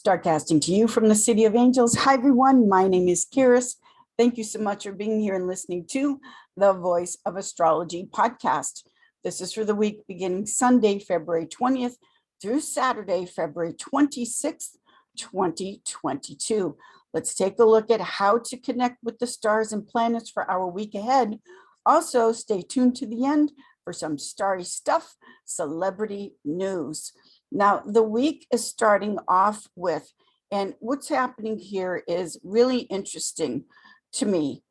Starcasting to you from the City of Angels. Hi, everyone. My name is Kiris. Thank you so much for being here and listening to the Voice of Astrology podcast. This is for the week beginning Sunday, February 20th through Saturday, February 26th, 2022. Let's take a look at how to connect with the stars and planets for our week ahead. Also, stay tuned to the end for some starry stuff, celebrity news. Now, the week is starting off with, and what's happening here is really interesting to me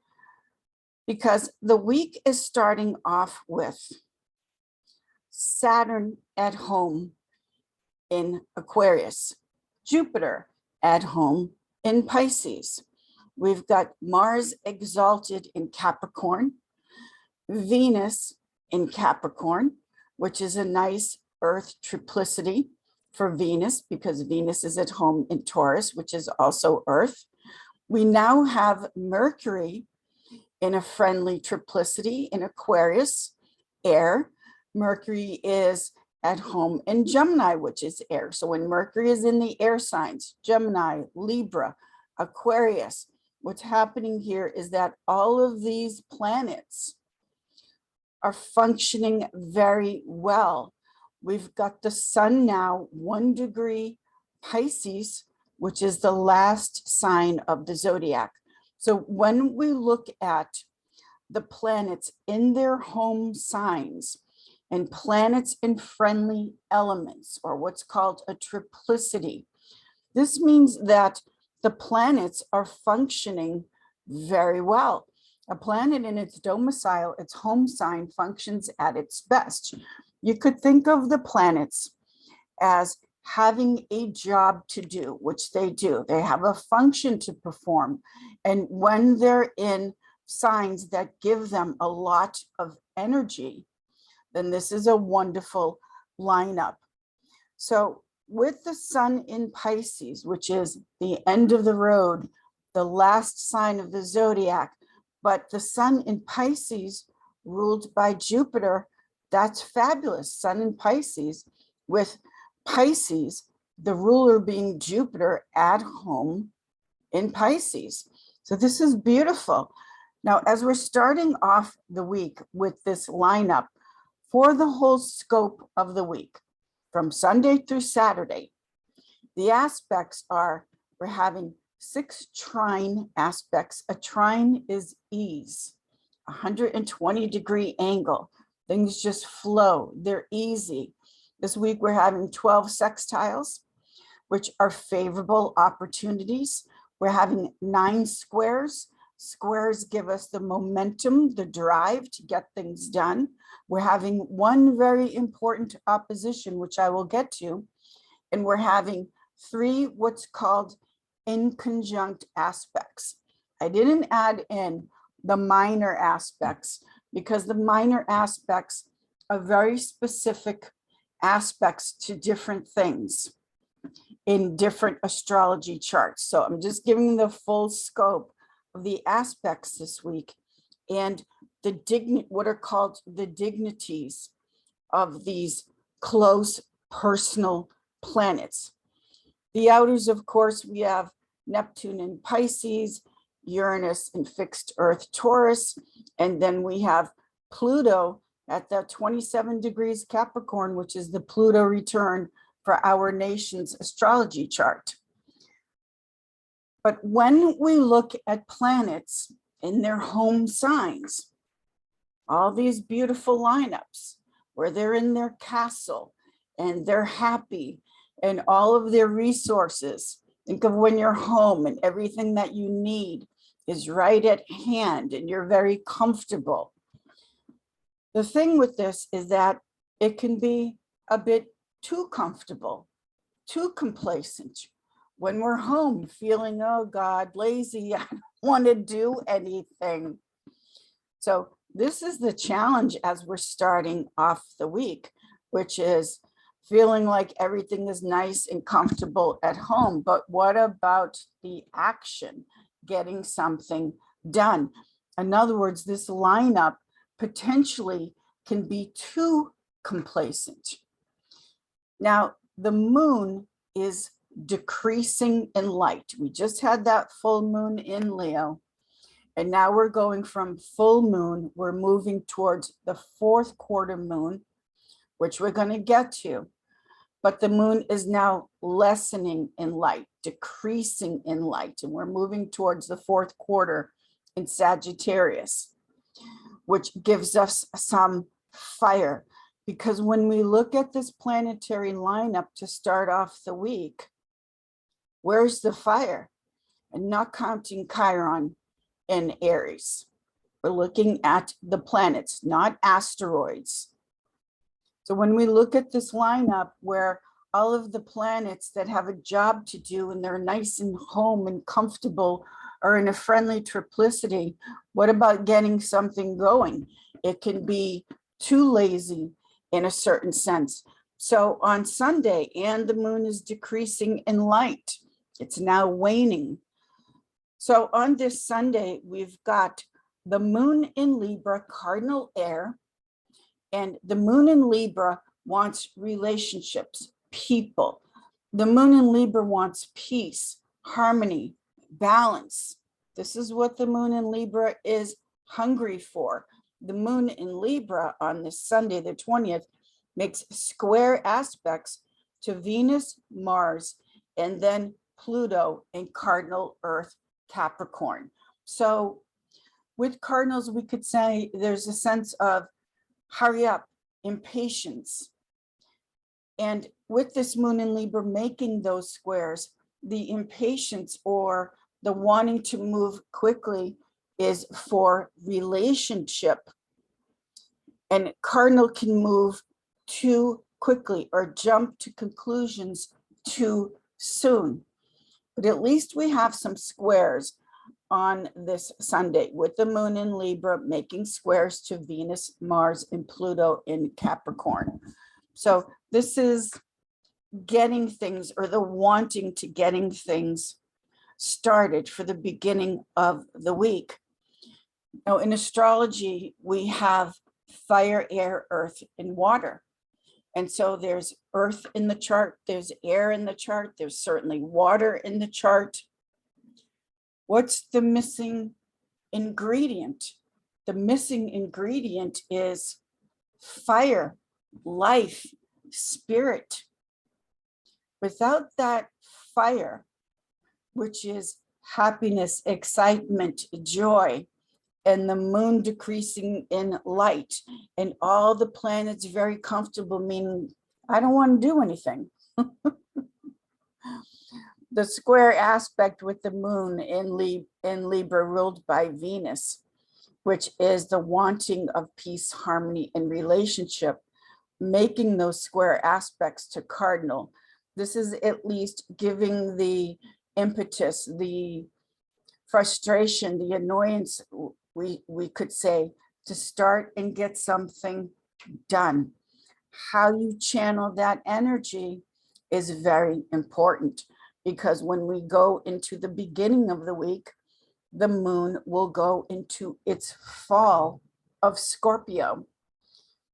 because the week is starting off with Saturn at home in Aquarius, Jupiter at home in Pisces. We've got Mars exalted in Capricorn, Venus in Capricorn, which is a nice Earth triplicity for Venus because Venus is at home in Taurus, which is also Earth. We now have Mercury in a friendly triplicity in Aquarius, air. Mercury is at home in Gemini, which is air. So when Mercury is in the air signs, Gemini, Libra, Aquarius, what's happening here is that all of these planets are functioning very well. We've got the sun now 1 degree Pisces, which is the last sign of the zodiac. So when we look at the planets in their home signs and planets in friendly elements, or what's called a triplicity, this means that the planets are functioning very well. A planet in its domicile, its home sign, functions at its best. You could think of the planets as having a job to do, which they do. They have a function to perform. And when they're in signs that give them a lot of energy, then this is a wonderful lineup. So with the sun in Pisces, which is the end of the road, the last sign of the zodiac, but the sun in Pisces ruled by Jupiter, that's fabulous. Sun in Pisces, with Pisces, the ruler being Jupiter at home in Pisces. So this is beautiful. Now, as we're starting off the week with this lineup for the whole scope of the week, from Sunday through Saturday, the aspects are, we're having 6 trine aspects. A trine is ease, 120-degree angle. Things just flow. They're easy. This week we're having 12 sextiles, which are favorable opportunities. We're having 9 squares. Squares give us the momentum, the drive to get things done. We're having 1 very important opposition, which I will get to, and we're having 3 what's called inconjunct aspects. I didn't add in the minor aspects because the minor aspects are very specific aspects to different things in different astrology charts. So I'm just giving the full scope of the aspects this week and the what are called the dignities of these close personal planets. The outers, of course, we have Neptune in Pisces, Uranus in fixed Earth Taurus, and then we have Pluto at the 27 degrees Capricorn, which is the Pluto return for our nation's astrology chart. But when we look at planets in their home signs, all these beautiful lineups where they're in their castle and they're happy and all of their resources. Think of when you're home and everything that you need is right at hand and you're very comfortable. The thing with this is that it can be a bit too comfortable, too complacent. When we're home feeling, oh God, lazy, I don't want to do anything. So this is the challenge as we're starting off the week, which is feeling like everything is nice and comfortable at home. But what about the action, getting something done? In other words, this lineup potentially can be too complacent. Now, the moon is decreasing in light. We just had that full moon in Leo. And now we're going from full moon, we're moving towards the fourth quarter moon, which we're going to get to. But the moon is now lessening in light, decreasing in light, and we're moving towards the fourth quarter in Sagittarius, which gives us some fire. Because when we look at this planetary lineup to start off the week, where's the fire? And not counting Chiron in Aries. We're looking at the planets, not asteroids. So when we look at this lineup where all of the planets that have a job to do and they're nice and home and comfortable are in a friendly triplicity, what about getting something going? It can be too lazy in a certain sense. So on Sunday, and the moon is decreasing in light. It's now waning. So on this Sunday, we've got the moon in Libra, cardinal air, and the moon in Libra wants relationships, people. The moon in Libra wants peace, harmony, balance. This is what the moon in Libra is hungry for. The moon in Libra on this Sunday, the 20th, makes square aspects to Venus, Mars, and then Pluto in cardinal Earth, Capricorn. So with cardinals, we could say there's a sense of hurry up, impatience. And with this moon in Libra making those squares, the impatience or the wanting to move quickly is for relationship. And cardinal can move too quickly or jump to conclusions too soon. But at least we have some squares on this Sunday with the moon in Libra making squares to Venus, Mars, and Pluto in Capricorn. So this is getting things, or the wanting to getting things started for the beginning of the week. Now in astrology, we have fire, air, earth, and water. And so there's earth in the chart, there's air in the chart, there's certainly water in the chart. What's the missing ingredient? The missing ingredient is fire, life, spirit. Without that fire, which is happiness, excitement, joy, and the moon decreasing in light, and all the planets very comfortable, meaning I don't want to do anything. The square aspect with the moon in Libra ruled by Venus, which is the wanting of peace, harmony, and relationship, making those square aspects to cardinal. This is at least giving the impetus, the frustration, the annoyance, we could say, to start and get something done. How you channel that energy is very important, because when we go into the beginning of the week, the moon will go into its fall of Scorpio.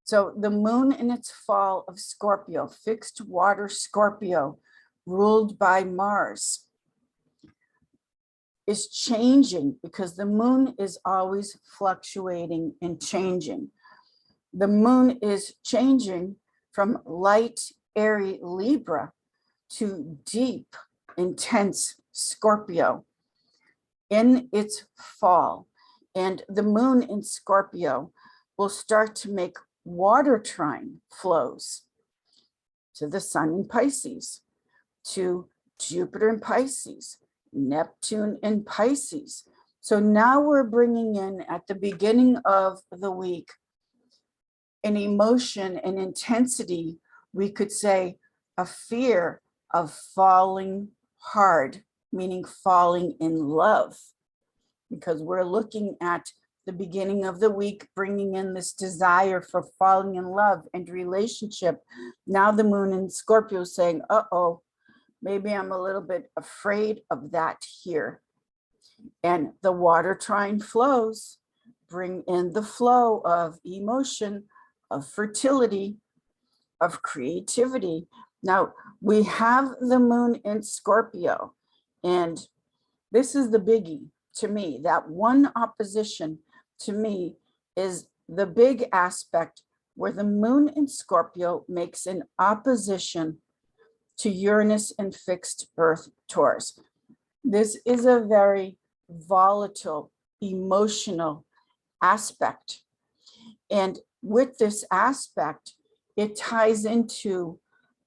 So the moon in its fall of Scorpio, fixed water Scorpio, ruled by Mars, is changing, because the moon is always fluctuating and changing. The moon is changing from light, airy Libra to deep, intense Scorpio in its fall. And the moon in Scorpio will start to make water trine flows to the sun in Pisces, to Jupiter in Pisces, Neptune in Pisces. So now we're bringing in at the beginning of the week an emotion and intensity, we could say a fear of falling hard, meaning falling in love, because we're looking at the beginning of the week, bringing in this desire for falling in love and relationship. Now the moon in Scorpio is saying, uh-oh, maybe I'm a little bit afraid of that here. And the water trine flows, bring in the flow of emotion, of fertility, of creativity. Now, we have the moon in Scorpio, and this is the biggie to me. That one opposition to me is the big aspect where the moon in Scorpio makes an opposition to Uranus in fixed earth Taurus. This is a very volatile, emotional aspect. And with this aspect, it ties into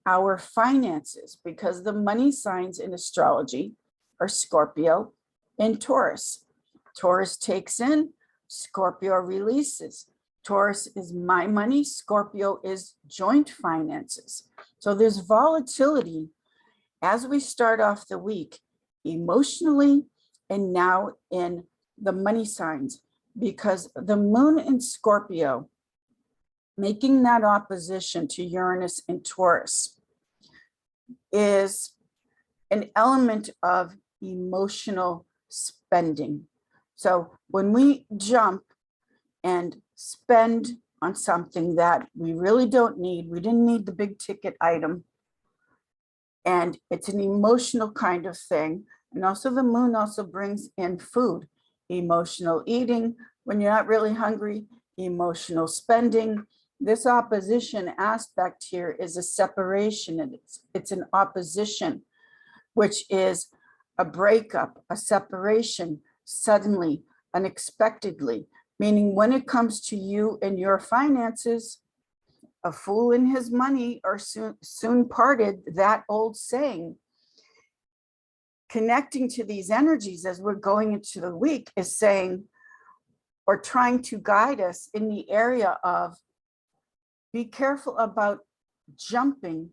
our finances because the money signs in astrology are Scorpio and Taurus. Taurus takes in, Scorpio releases. Taurus is my money, Scorpio is joint finances. So there's volatility as we start off the week emotionally and now in the money signs, because the moon in Scorpio making that opposition to Uranus and Taurus is an element of emotional spending. So when we jump and spend on something that we really don't need, we didn't need the big ticket item, and it's an emotional kind of thing. And also the moon also brings in food, emotional eating when you're not really hungry, emotional spending. This opposition aspect here is a separation, and it's an opposition, which is a breakup, a separation, suddenly, unexpectedly, meaning when it comes to you and your finances, a fool and his money are soon parted, that old saying. Connecting to these energies as we're going into the week is saying, or trying to guide us in the area of, be careful about jumping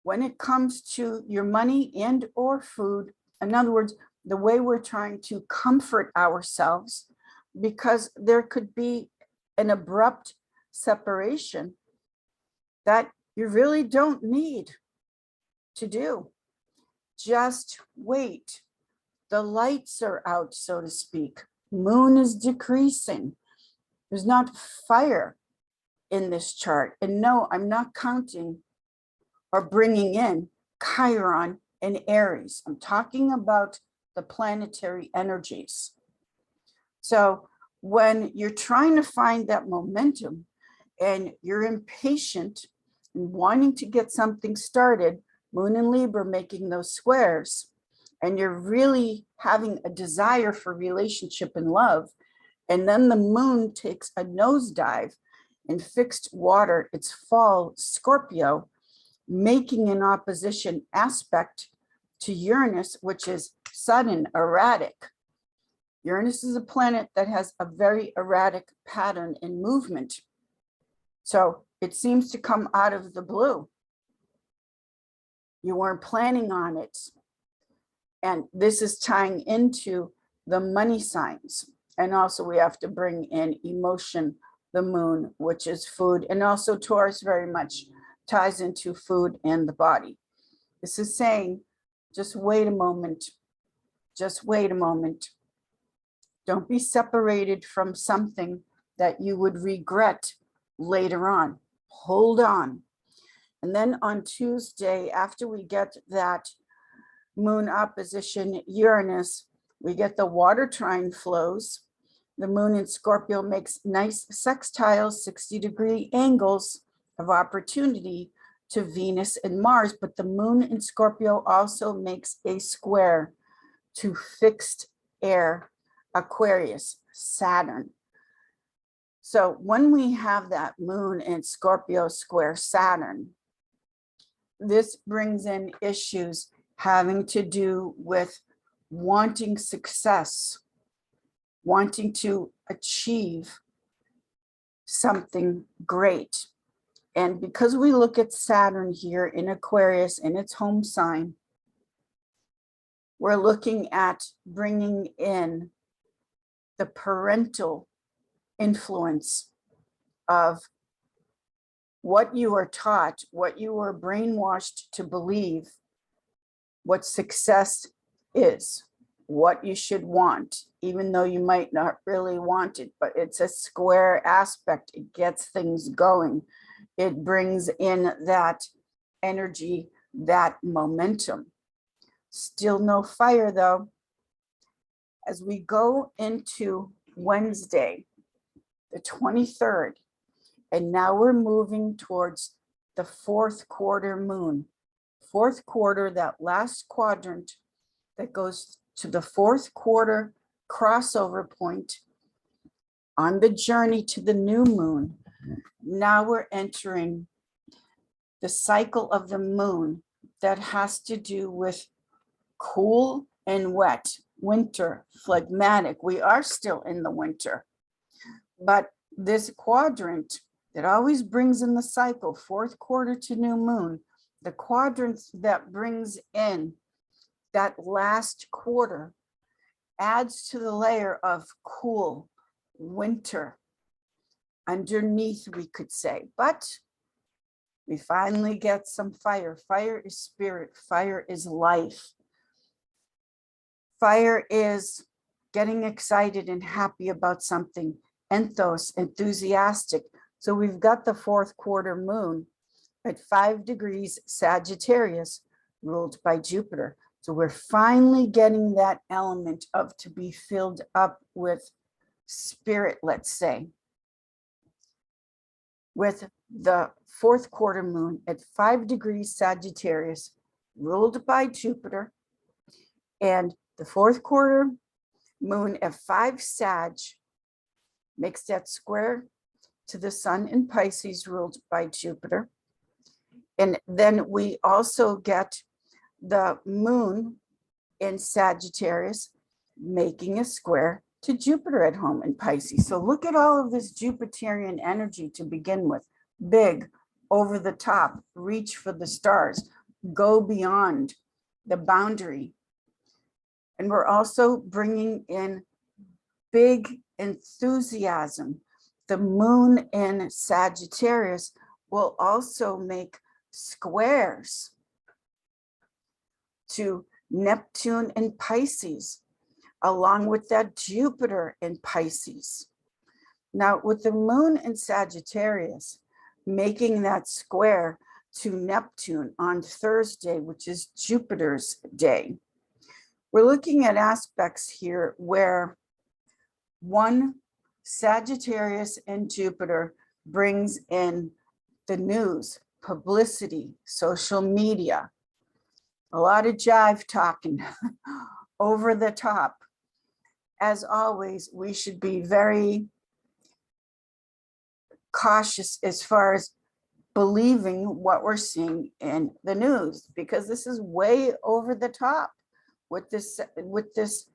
when it comes to your money and or food. In other words, the way we're trying to comfort ourselves, because there could be an abrupt separation that you really don't need to do. Just wait. The lights are out, so to speak. Moon is decreasing. There's not fire in this chart. And no, I'm not counting or bringing in Chiron and Aries. I'm talking about the planetary energies. So when you're trying to find that momentum and you're impatient and wanting to get something started, Moon and Libra making those squares, and you're really having a desire for relationship and love, and then the moon takes a nosedive in fixed water, it's fall Scorpio, making an opposition aspect to Uranus, which is sudden, erratic. Uranus is a planet that has a very erratic pattern in movement. So it seems to come out of the blue. You weren't planning on it. And this is tying into the money signs. And also we have to bring in emotion, the moon, which is food. And also Taurus very much ties into food and the body. This is saying, just wait a moment. Just wait a moment. Don't be separated from something that you would regret later on. Hold on. And then on Tuesday, after we get that moon opposition Uranus, we get the water trine flows. The moon in Scorpio makes nice sextiles, 60-degree angles of opportunity to Venus and Mars, but the moon in Scorpio also makes a square to fixed air Aquarius, Saturn. So when we have that moon in Scorpio square Saturn, this brings in issues having to do with wanting success, wanting to achieve something great. And because we look at Saturn here in Aquarius in its home sign, we're looking at bringing in the parental influence of what you are taught, what you were brainwashed to believe, what success is, what you should want, even though you might not really want it, but it's a square aspect. It gets things going. It brings in that energy, that momentum. Still no fire though. As we go into Wednesday, the 23rd, and now we're moving towards the fourth quarter moon. Fourth quarter, that last quadrant that goes to the fourth quarter crossover point on the journey to the new moon. Now we're entering the cycle of the moon that has to do with cool and wet, winter, phlegmatic. We are still in the winter, but this quadrant that always brings in the cycle, fourth quarter to new moon, the quadrant that brings in that last quarter adds to the layer of cool, winter, underneath, we could say. But we finally get some fire. Fire is spirit. Fire is life. Fire is getting excited and happy about something. Enthos, enthusiastic. So we've got the fourth quarter moon at 5 degrees Sagittarius, ruled by Jupiter. So we're finally getting that element of to be filled up with spirit, let's say. With the fourth quarter moon at 5 degrees Sagittarius, ruled by Jupiter, and the fourth quarter moon at 5 Sag makes that square to the sun in Pisces, ruled by Jupiter. And then we also get the moon in Sagittarius making a square to Jupiter at home in Pisces. So look at all of this Jupiterian energy to begin with. Big, over the top, reach for the stars, go beyond the boundary. And we're also bringing in big enthusiasm. The moon in Sagittarius will also make squares to Neptune and Pisces, along with that Jupiter in Pisces. Now, with the moon in Sagittarius making that square to Neptune on Thursday, which is Jupiter's day, we're looking at aspects here where one, Sagittarius and Jupiter brings in the news, publicity, social media, a lot of jive talking, over the top. As always, we should be very cautious as far as believing what we're seeing in the news, because this is way over the top with this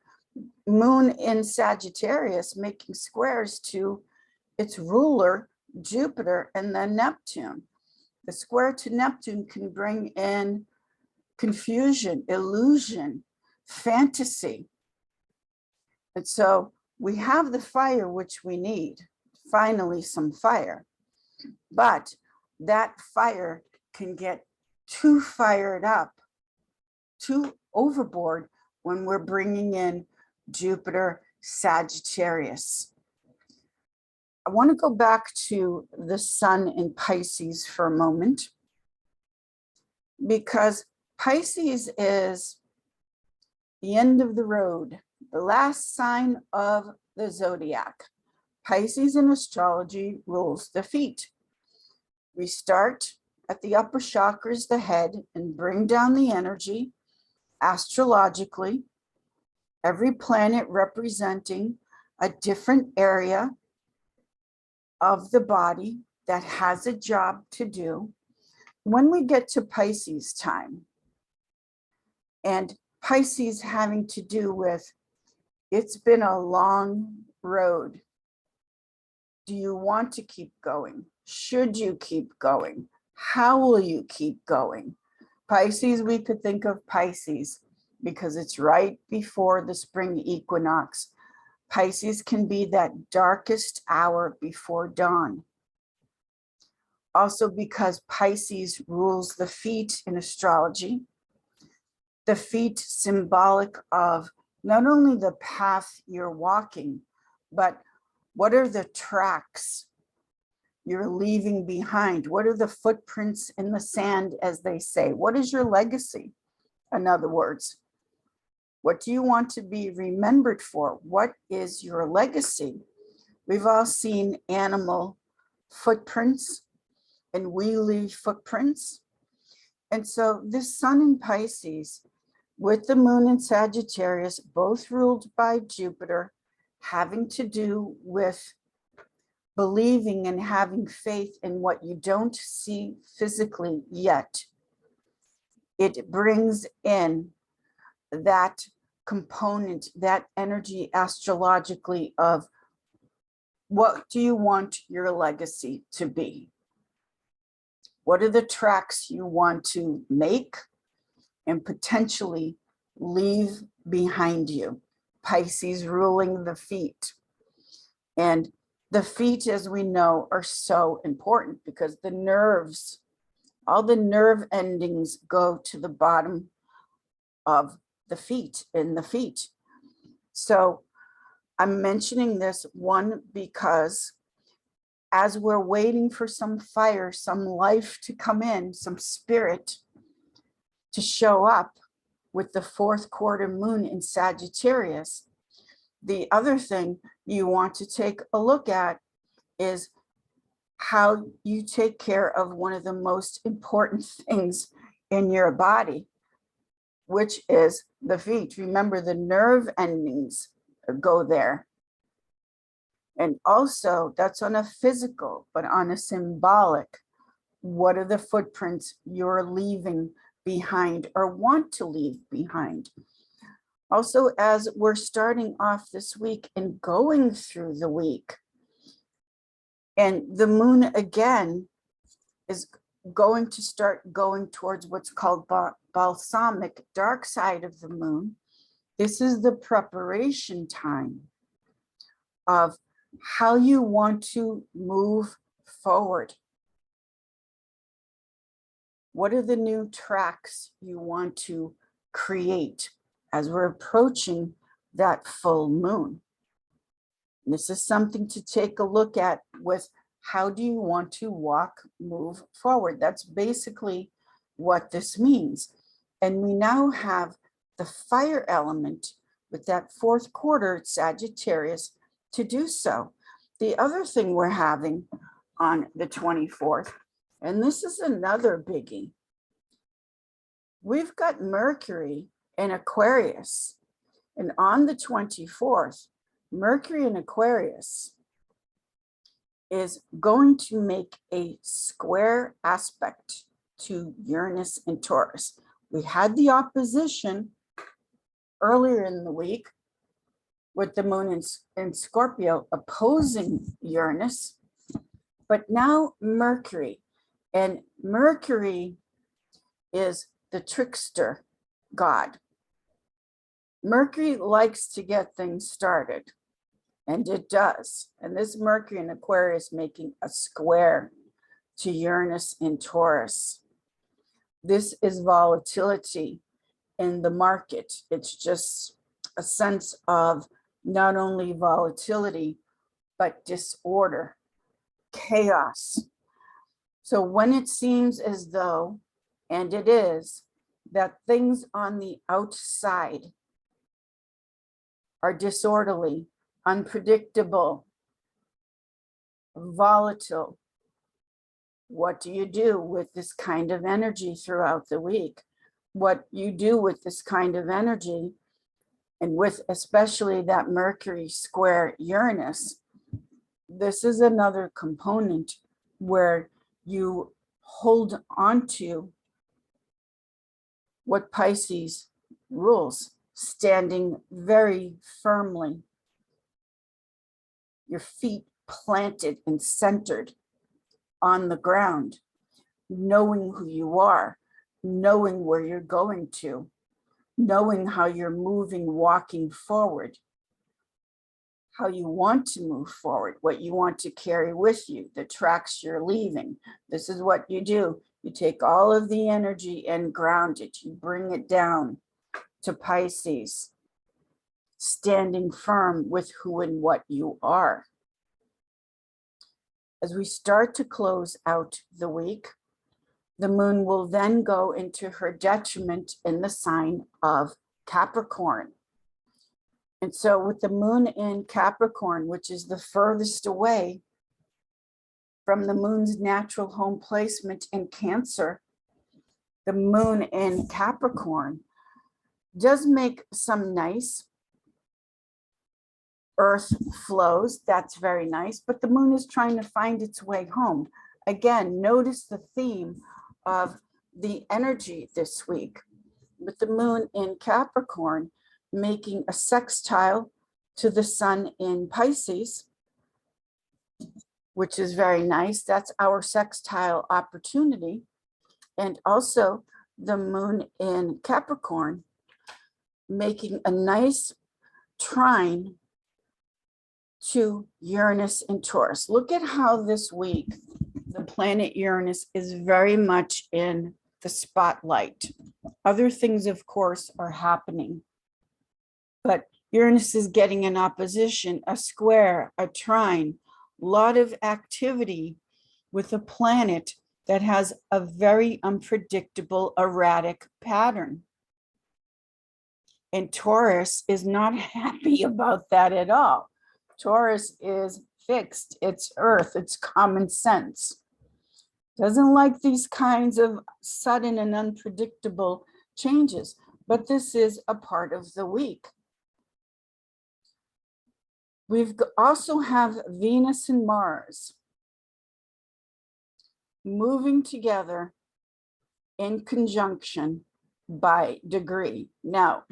moon in Sagittarius making squares to its ruler, Jupiter, and then Neptune. The square to Neptune can bring in confusion, illusion, fantasy. And so we have the fire which we need, finally some fire, but that fire can get too fired up, too overboard when we're bringing in Jupiter Sagittarius. I want to go back to the sun in Pisces for a moment, because Pisces is the end of the road, the last sign of the zodiac. Pisces in astrology rules the feet. We start at the upper chakras, the head, and bring down the energy astrologically, every planet representing a different area of the body that has a job to do. When we get to Pisces time, and Pisces having to do with, it's been a long road. Do you want to keep going? Should you keep going? How will you keep going? Pisces, we could think of Pisces because it's right before the spring equinox. Pisces can be that darkest hour before dawn. Also because Pisces rules the feet in astrology. The feet symbolic of not only the path you're walking, but what are the tracks you're leaving behind? What are the footprints in the sand, as they say? What is your legacy? In other words, what do you want to be remembered for? What is your legacy? We've all seen animal footprints, and we leave footprints. And so this sun in Pisces with the moon in Sagittarius, both ruled by Jupiter, having to do with believing and having faith in what you don't see physically yet. It brings in that component, that energy astrologically of what do you want your legacy to be? What are the tracks you want to make and potentially leave behind you? Pisces ruling the feet. And the feet, as we know, are so important because the nerves, all the nerve endings go to the bottom of the feet, in the feet. So I'm mentioning this one because as we're waiting for some fire, some life to come in, some spirit to show up with the fourth quarter moon in Sagittarius, the other thing you want to take a look at is how you take care of one of the most important things in your body, which is the feet. Remember, the nerve endings go there. And also, that's on a physical, but on a symbolic, what are the footprints you're leaving behind or want to leave behind? Also, as we're starting off this week and going through the week, and the moon again is going to start going towards what's called balsamic, dark side of the moon. This is the preparation time of how you want to move forward. What are the new tracks you want to create as we're approaching that full moon? And this is something to take a look at with how do you want to walk, move forward? That's basically what this means. And we now have the fire element with that fourth quarter Sagittarius to do so. The other thing we're having on the 24th, and this is another biggie, we've got Mercury in Aquarius, and on the 24th, Mercury in Aquarius is going to make a square aspect to Uranus and Taurus. We had the opposition earlier in the week with the moon in Scorpio opposing Uranus, but now Mercury, and Mercury is the trickster god. Mercury likes to get things started, and it does. And this Mercury in Aquarius making a square to Uranus in Taurus. This is volatility in the market. It's just a sense of not only volatility, but disorder, chaos. So when it seems as though, and it is, that things on the outside are disorderly, unpredictable, volatile, what do you do with this kind of energy throughout the week? What you do with this kind of energy, and with especially that Mercury square Uranus, this is another component where you hold on to what Pisces rules, standing very firmly, your feet planted and centered on the ground, knowing who you are, knowing where you're going to, knowing how you're moving, walking forward, how you want to move forward, what you want to carry with you, the tracks you're leaving. This is what you do. You take all of the energy and ground it. You bring it down to Pisces, standing firm with who and what you are. As we start to close out the week, the moon will then go into her detriment in the sign of Capricorn. And so with the moon in Capricorn, which is the furthest away from the moon's natural home placement in Cancer, the moon in Capricorn does make some nice earth flows. That's very nice, but the moon is trying to find its way home. Again, notice the theme of the energy this week with the moon in Capricorn making a sextile to the sun in Pisces, which is very nice. That's our sextile opportunity. And also the moon in Capricorn making a nice trine to Uranus and Taurus. Look at how this week the planet Uranus is very much in the spotlight. Other things, of course, are happening, but Uranus is getting an opposition, a square, a trine, a lot of activity with a planet that has a very unpredictable, erratic pattern. And Taurus is not happy about that at all. Taurus is fixed, it's earth, it's common sense. Doesn't like these kinds of sudden and unpredictable changes, but this is a part of the week. We've also have Venus and Mars moving together in conjunction by degree. Now,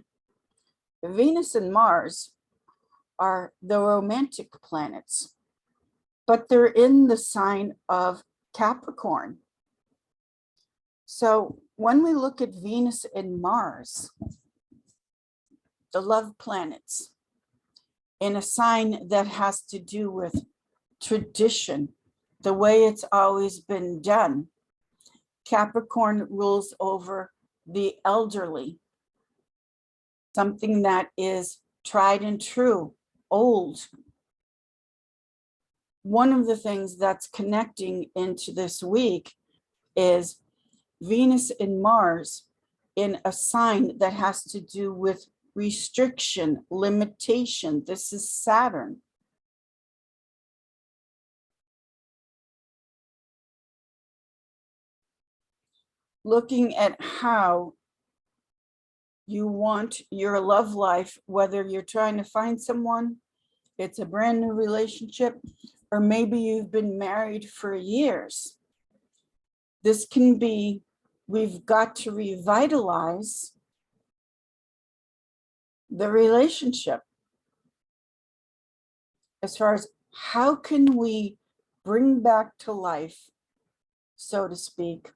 Venus and Mars are the romantic planets, but they're in the sign of Capricorn. So when we look at Venus and Mars, the love planets, in a sign that has to do with tradition, the way it's always been done. Capricorn rules over the elderly, something that is tried and true, old. One of the things that's connecting into this week is Venus and Mars in a sign that has to do with restriction, limitation. This is Saturn. Looking at how you want your love life, whether you're trying to find someone, it's a brand new relationship, or maybe you've been married for years. This can be, we've got to revitalize the relationship as far as how can we bring back to life, so to speak,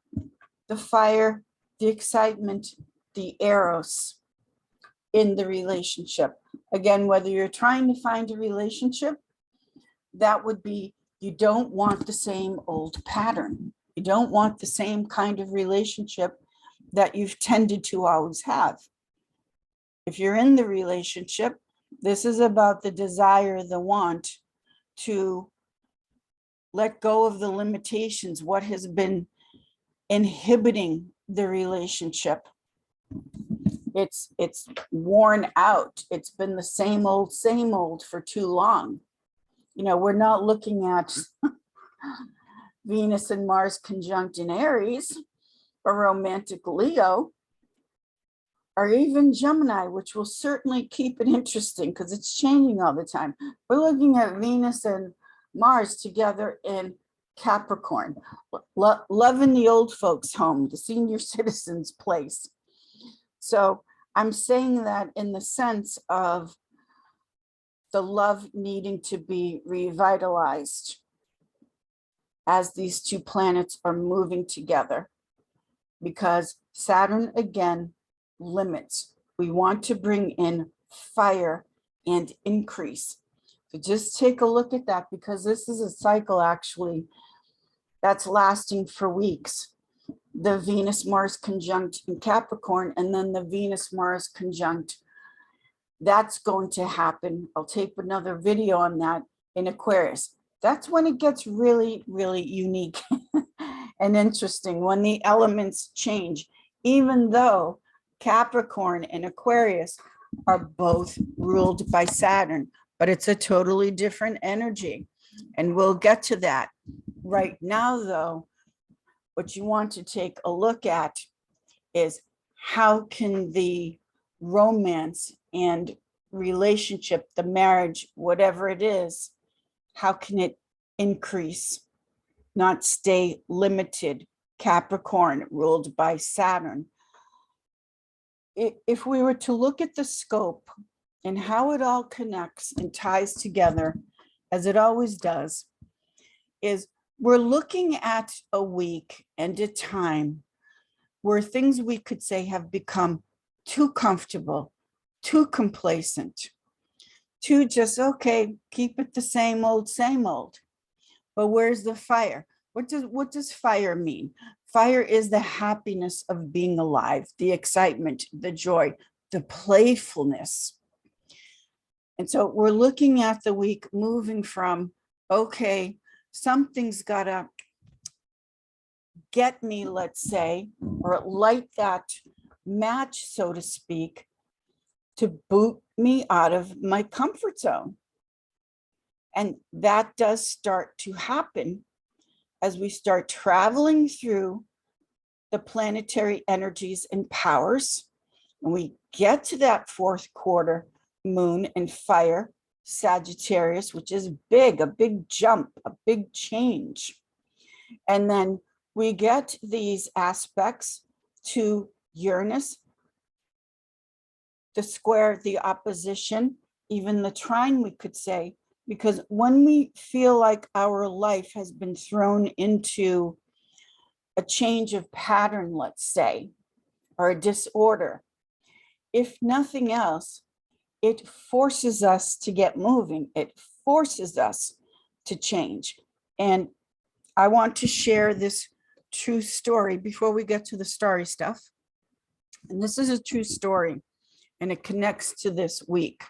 the fire, the excitement, the eros in the relationship. Again, whether you're trying to find a relationship, that would be, you don't want the same old pattern. You don't want the same kind of relationship that you've tended to always have. If you're in the relationship, this is about the desire, the want to let go of the limitations, what has been inhibiting the relationship. It's worn out. It's been the same old for too long. You know, we're not looking at Venus and Mars conjunct in Aries, or romantic Leo, or even Gemini, which will certainly keep it interesting because it's changing all the time. We're looking at Venus and Mars together in Capricorn, loving the old folks' home, the senior citizens' place. So I'm saying that in the sense of the love needing to be revitalized as these two planets are moving together, because Saturn again limits. We want to bring in fire and increase. So just take a look at that, because this is a cycle actually that's lasting for weeks. The Venus-Mars conjunct in Capricorn, and then the Venus-Mars conjunct, that's going to happen. I'll tape another video on that in Aquarius. That's when it gets really, really unique and interesting, when the elements change, even though Capricorn and Aquarius are both ruled by Saturn, but it's a totally different energy. And we'll get to that. Right now, though, what you want to take a look at is how can the romance and relationship, the marriage, whatever it is, how can it increase, not stay limited? Capricorn ruled by Saturn. If we were to look at the scope and how it all connects and ties together, as it always does, is we're looking at a week and a time where things we could say have become too comfortable, too complacent, too just, okay, keep it the same old, same old. But where's the fire? What does fire mean? Fire is the happiness of being alive, the excitement, the joy, the playfulness. And so we're looking at the week moving from, okay, something's gotta get me, let's say, or light that match, so to speak, to boot me out of my comfort zone. And that does start to happen as we start traveling through the planetary energies and powers. And we get to that fourth quarter moon and fire, Sagittarius, which is big, a big jump, a big change. And then we get these aspects to Uranus, the square, the opposition, even the trine, we could say, because when we feel like our life has been thrown into a change of pattern, let's say, or a disorder, if nothing else, it forces us to get moving. It forces us to change. And I want to share this true story before we get to the starry stuff. And this is a true story, and it connects to this week.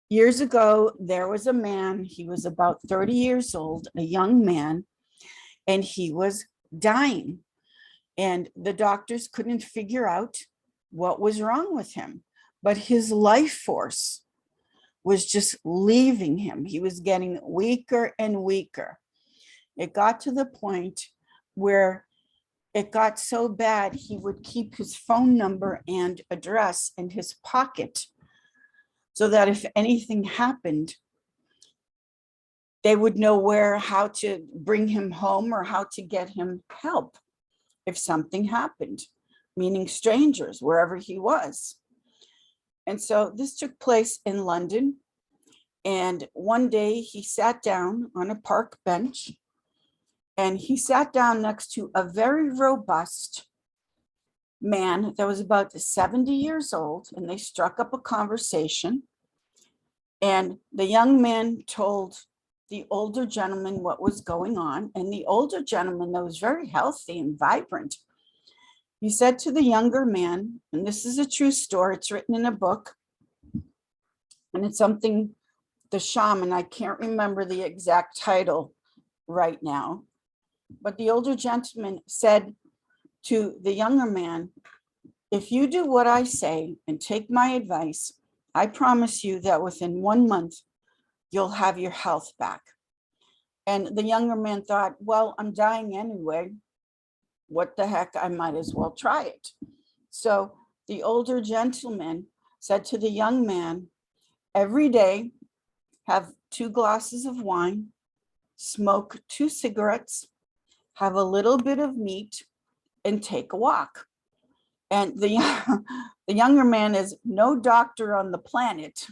Years ago, there was a man, he was about 30 years old, a young man, and he was dying. And the doctors couldn't figure out what was wrong with him, but his life force was just leaving him. He was getting weaker and weaker. It got to the point where it got so bad, he would keep his phone number and address in his pocket so that if anything happened, they would know how to bring him home or how to get him help if something happened, meaning strangers, wherever he was. And so this took place in London. And one day he sat down on a park bench, and he sat down next to a very robust man that was about 70 years old, and they struck up a conversation. And the young man told the older gentleman what was going on. And the older gentleman, that was very healthy and vibrant, he said to the younger man, and this is a true story, it's written in a book, and it's something, The Shaman, I can't remember the exact title right now, but the older gentleman said to the younger man, if you do what I say and take my advice, I promise you that within 1 month, you'll have your health back. And the younger man thought, well, I'm dying anyway. What the heck, I might as well try it. So the older gentleman said to the young man, every day, have 2 glasses of wine, smoke 2 cigarettes, have a little bit of meat, and take a walk. And the younger man, is no doctor on the planet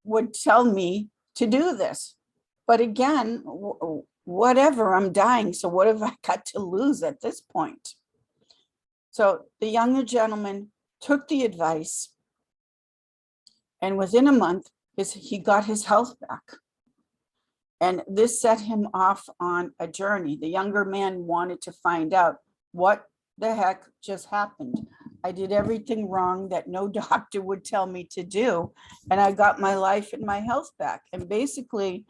would tell me to do this. But again, whatever, I'm dying. So what have I got to lose at this point? So the younger gentleman took the advice, and within a month, he got his health back. And this set him off on a journey. The younger man wanted to find out what the heck just happened. I did everything wrong that no doctor would tell me to do. And I got my life and my health back. And basically,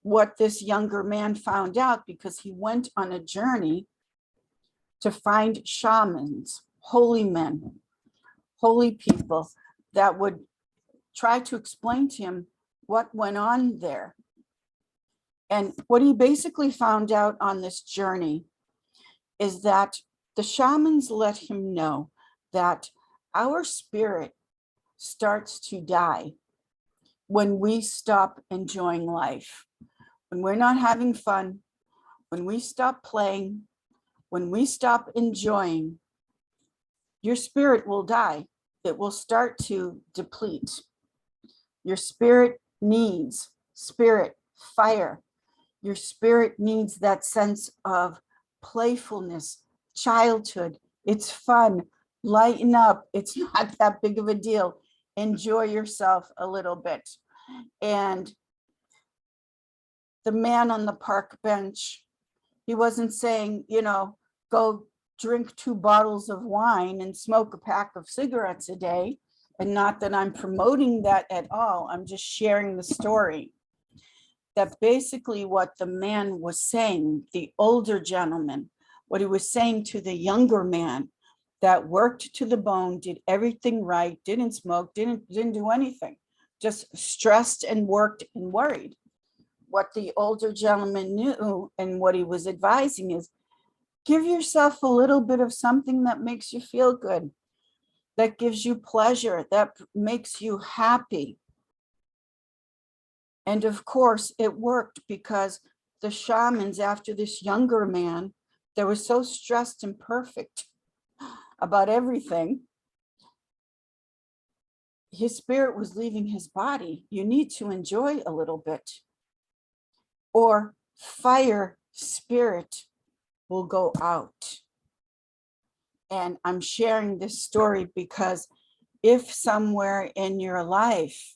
what this younger man found out, because he went on a journey to find shamans, holy men, holy people that would try to explain to him what went on there. And what he basically found out on this journey is that the shamans let him know that our spirit starts to die when we stop enjoying life, when we're not having fun, when we stop playing, when we stop enjoying, your spirit will die. It will start to deplete. Your spirit needs spirit, fire. Your spirit needs that sense of playfulness, childhood. It's fun. Lighten up. It's not that big of a deal. Enjoy yourself a little bit. And the man on the park bench, he wasn't saying, go drink 2 bottles of wine and smoke a pack of cigarettes a day. And not that I'm promoting that at all. I'm just sharing the story. That basically what the man was saying, the older gentleman, what he was saying to the younger man that worked to the bone, did everything right, didn't smoke, didn't do anything, just stressed and worked and worried. What the older gentleman knew and what he was advising is, give yourself a little bit of something that makes you feel good, that gives you pleasure, that makes you happy. And of course, it worked, because the shamans, after this younger man that was so stressed and perfect about everything, his spirit was leaving his body. You need to enjoy a little bit, or fire spirit will go out. And I'm sharing this story because if somewhere in your life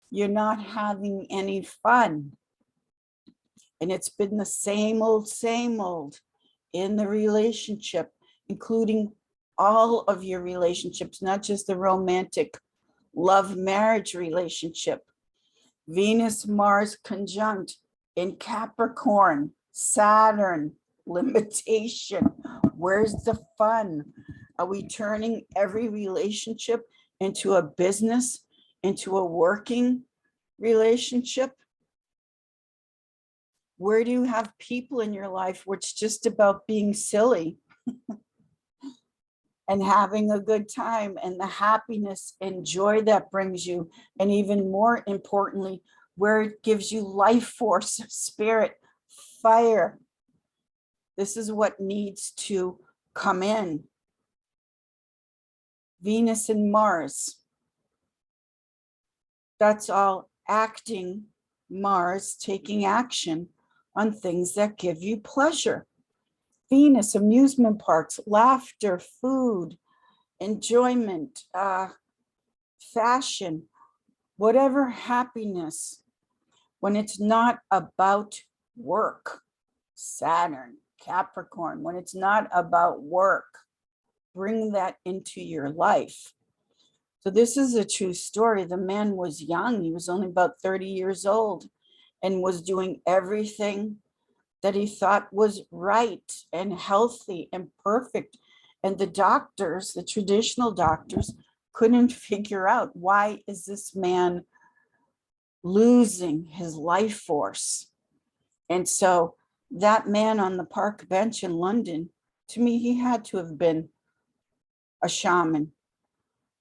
you're not having any fun, and it's been the same old in the relationship, including all of your relationships, not just the romantic love marriage relationship. Venus, Mars conjunct in Capricorn, Saturn, limitation. Where's the fun? Are we turning every relationship into a business, into a working relationship? Where do you have people in your life where it's just about being silly and having a good time, and the happiness and joy that brings you, and even more importantly, where it gives you life force, spirit, fire? This is what needs to come in. Venus and Mars, that's all acting. Mars taking action on things that give you pleasure. Venus, amusement parks, laughter, food, enjoyment, fashion, whatever happiness, when it's not about work. Saturn, Capricorn, when it's not about work, bring that into your life. So this is a true story. The man was young. He was only about 30 years old and was doing everything that he thought was right and healthy and perfect. And the doctors, the traditional doctors, couldn't figure out, why is this man losing his life force? And so that man on the park bench in London, to me, he had to have been a shaman,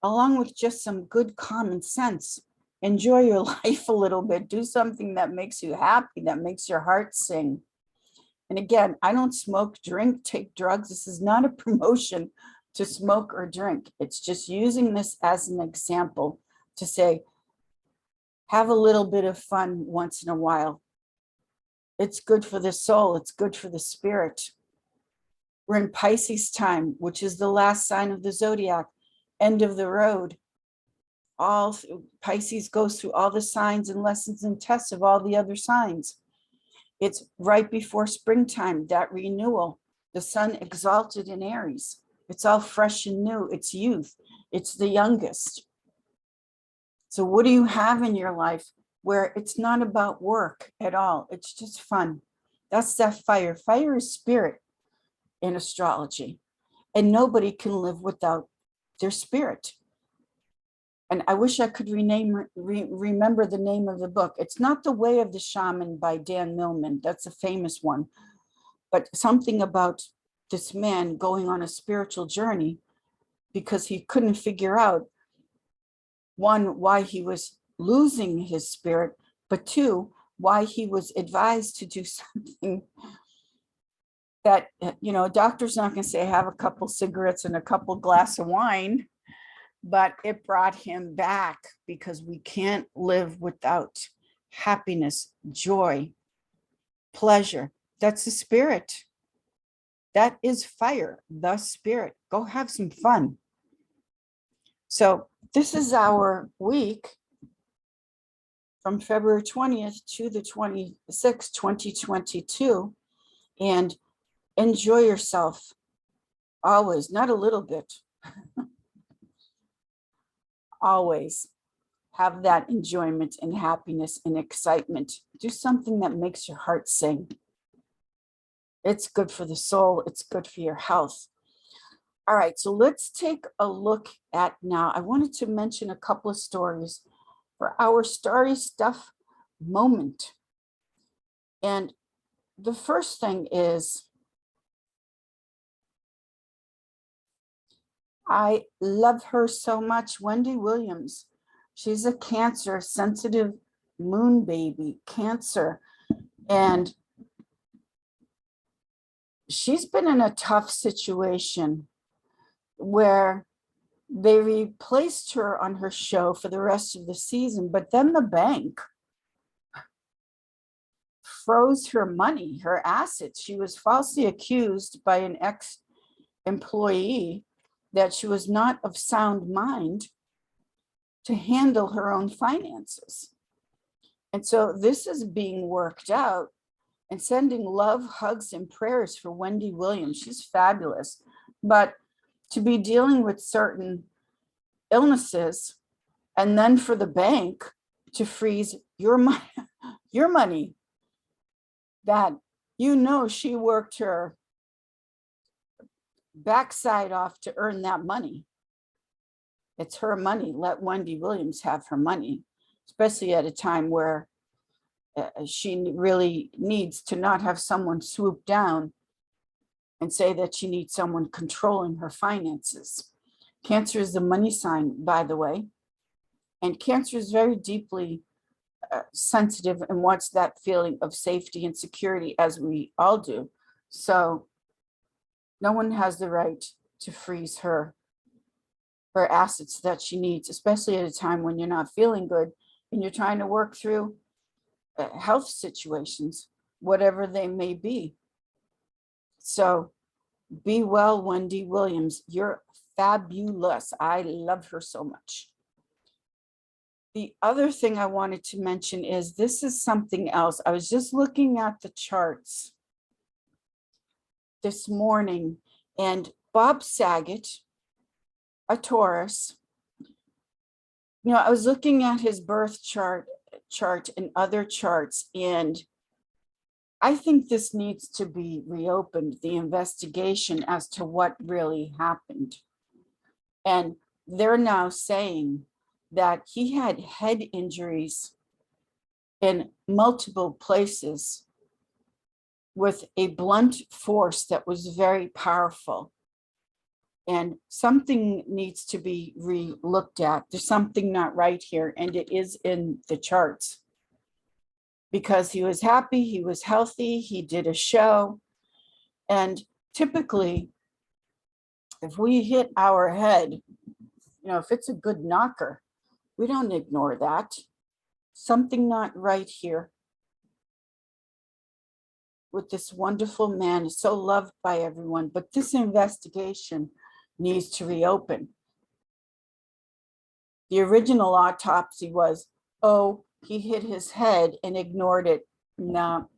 along with just some good common sense. Enjoy your life a little bit. Do something that makes you happy, that makes your heart sing. And again, I don't smoke, drink, take drugs. This is not a promotion to smoke or drink. It's just using this as an example to say, have a little bit of fun once in a while. It's good for the soul. It's good for the spirit. We're in Pisces time, which is the last sign of the zodiac, end of the road. All Pisces goes through all the signs and lessons and tests of all the other signs. It's right before springtime, that renewal, the sun exalted in Aries. It's all fresh and new. It's youth. It's the youngest. So what do you have in your life where it's not about work at all? It's just fun. That's that fire. Fire is spirit in astrology. And nobody can live without their spirit. And I wish I could remember the name of the book. It's not The Way of the Shaman by Dan Millman. That's a famous one. But something about this man going on a spiritual journey because he couldn't figure out, one, why he was losing his spirit, but two, why he was advised to do something that, a doctor's not going to say have a couple cigarettes and a couple glass of wine, but it brought him back because we can't live without happiness, joy, pleasure. That's the spirit. That is fire, the spirit. Go have some fun. So this is our week from February 20th to the 26th, 2022. And enjoy yourself always, not a little bit. Always have that enjoyment and happiness and excitement. Do something that makes your heart sing. It's good for the soul. It's good for your health. All right, so let's take a look at now. I wanted to mention a couple of stories for our Starry Stuff moment. And the first thing is, I love her so much, Wendy Williams. She's a Cancer, sensitive moon baby, Cancer. And she's been in a tough situation where they replaced her on her show for the rest of the season, but then the bank froze her money, her assets. She was falsely accused by an ex-employee that she was not of sound mind to handle her own finances. And so this is being worked out, and sending love, hugs, and prayers for Wendy Williams. She's fabulous. But to be dealing with certain illnesses, and then for the bank to freeze your money that she worked her backside off to earn that money. It's her money. Let Wendy Williams have her money, especially at a time where she really needs to not have someone swoop down and say that she needs someone controlling her finances. Cancer is the money sign, by the way. And Cancer is very deeply sensitive and wants that feeling of safety and security, as we all do. So no one has the right to freeze her assets that she needs, especially at a time when you're not feeling good and you're trying to work through health situations, whatever they may be. So be well, Wendy Williams. You're fabulous. I love her so much. The other thing I wanted to mention is this is something else. I was just looking at the charts this morning, and Bob Saget, a Taurus, I was looking at his birth chart and other charts, and I think this needs to be reopened, the investigation as to what really happened. And they're now saying that he had head injuries in multiple places with a blunt force that was very powerful. And something needs to be re-looked at. There's something not right here, and it is in the charts. Because he was happy, he was healthy, he did a show. And typically, if we hit our head, if it's a good knocker, we don't ignore that. Something not right here with this wonderful man, so loved by everyone, but this investigation needs to reopen. The original autopsy was, he hit his head and ignored it. No,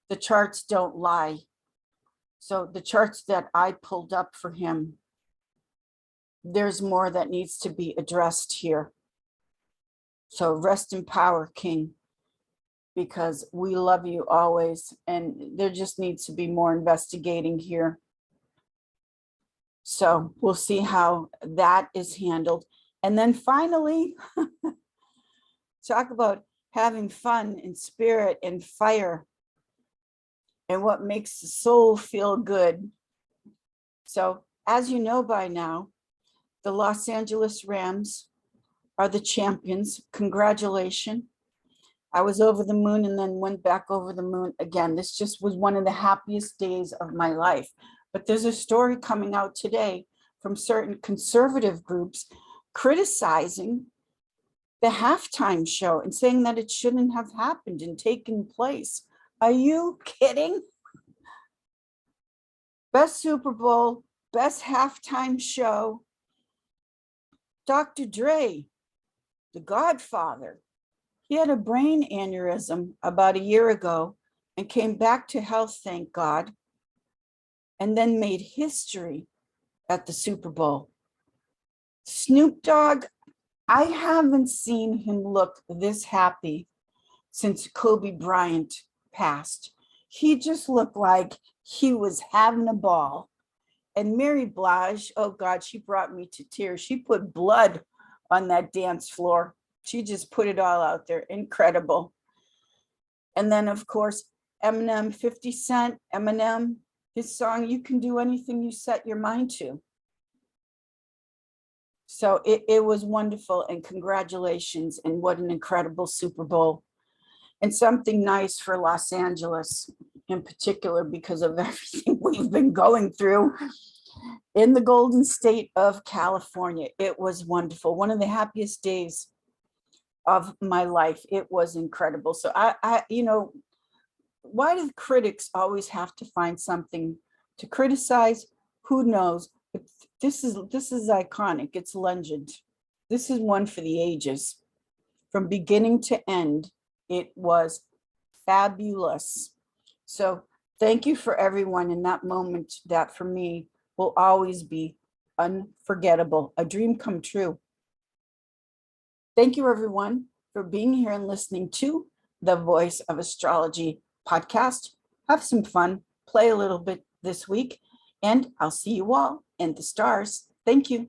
the charts don't lie. So the charts that I pulled up for him there's more that needs to be addressed here. So rest in power, King, because we love you always. And there just needs to be more investigating here. So we'll see how that is handled. And then finally, talk about having fun and spirit and fire and what makes the soul feel good. So as you know by now, the Los Angeles Rams are the champions. Congratulations. I was over the moon and then went back over the moon again. This just was one of the happiest days of my life. But there's a story coming out today from certain conservative groups criticizing the halftime show and saying that it shouldn't have happened and taken place. Are you kidding? Best Super Bowl, best halftime show. Dr. Dre, the Godfather, he had a brain aneurysm about a year ago and came back to health, thank God, and then made history at the Super Bowl. Snoop Dogg, I haven't seen him look this happy since Kobe Bryant passed. He just looked like he was having a ball. And Mary Blige, oh God, she brought me to tears. She put blood on that dance floor. She just put it all out there. Incredible. And then, of course, Eminem, 50 Cent, Eminem, his song, You Can Do Anything You Set Your Mind to. So it was wonderful, and congratulations, and what an incredible Super Bowl. And something nice for Los Angeles in particular because of everything we've been going through in the Golden State of California. It was wonderful. One of the happiest days of my life. It was incredible. So I why do critics always have to find something to criticize? Who knows? But this is iconic. It's legend. This is one for the ages. From beginning to end, it was fabulous. So thank you for everyone in that moment. That for me will always be unforgettable, a dream come true. Thank you, everyone, for being here and listening to the Voice of Astrology podcast. Have some fun, play a little bit this week, and I'll see you all in the stars. Thank you.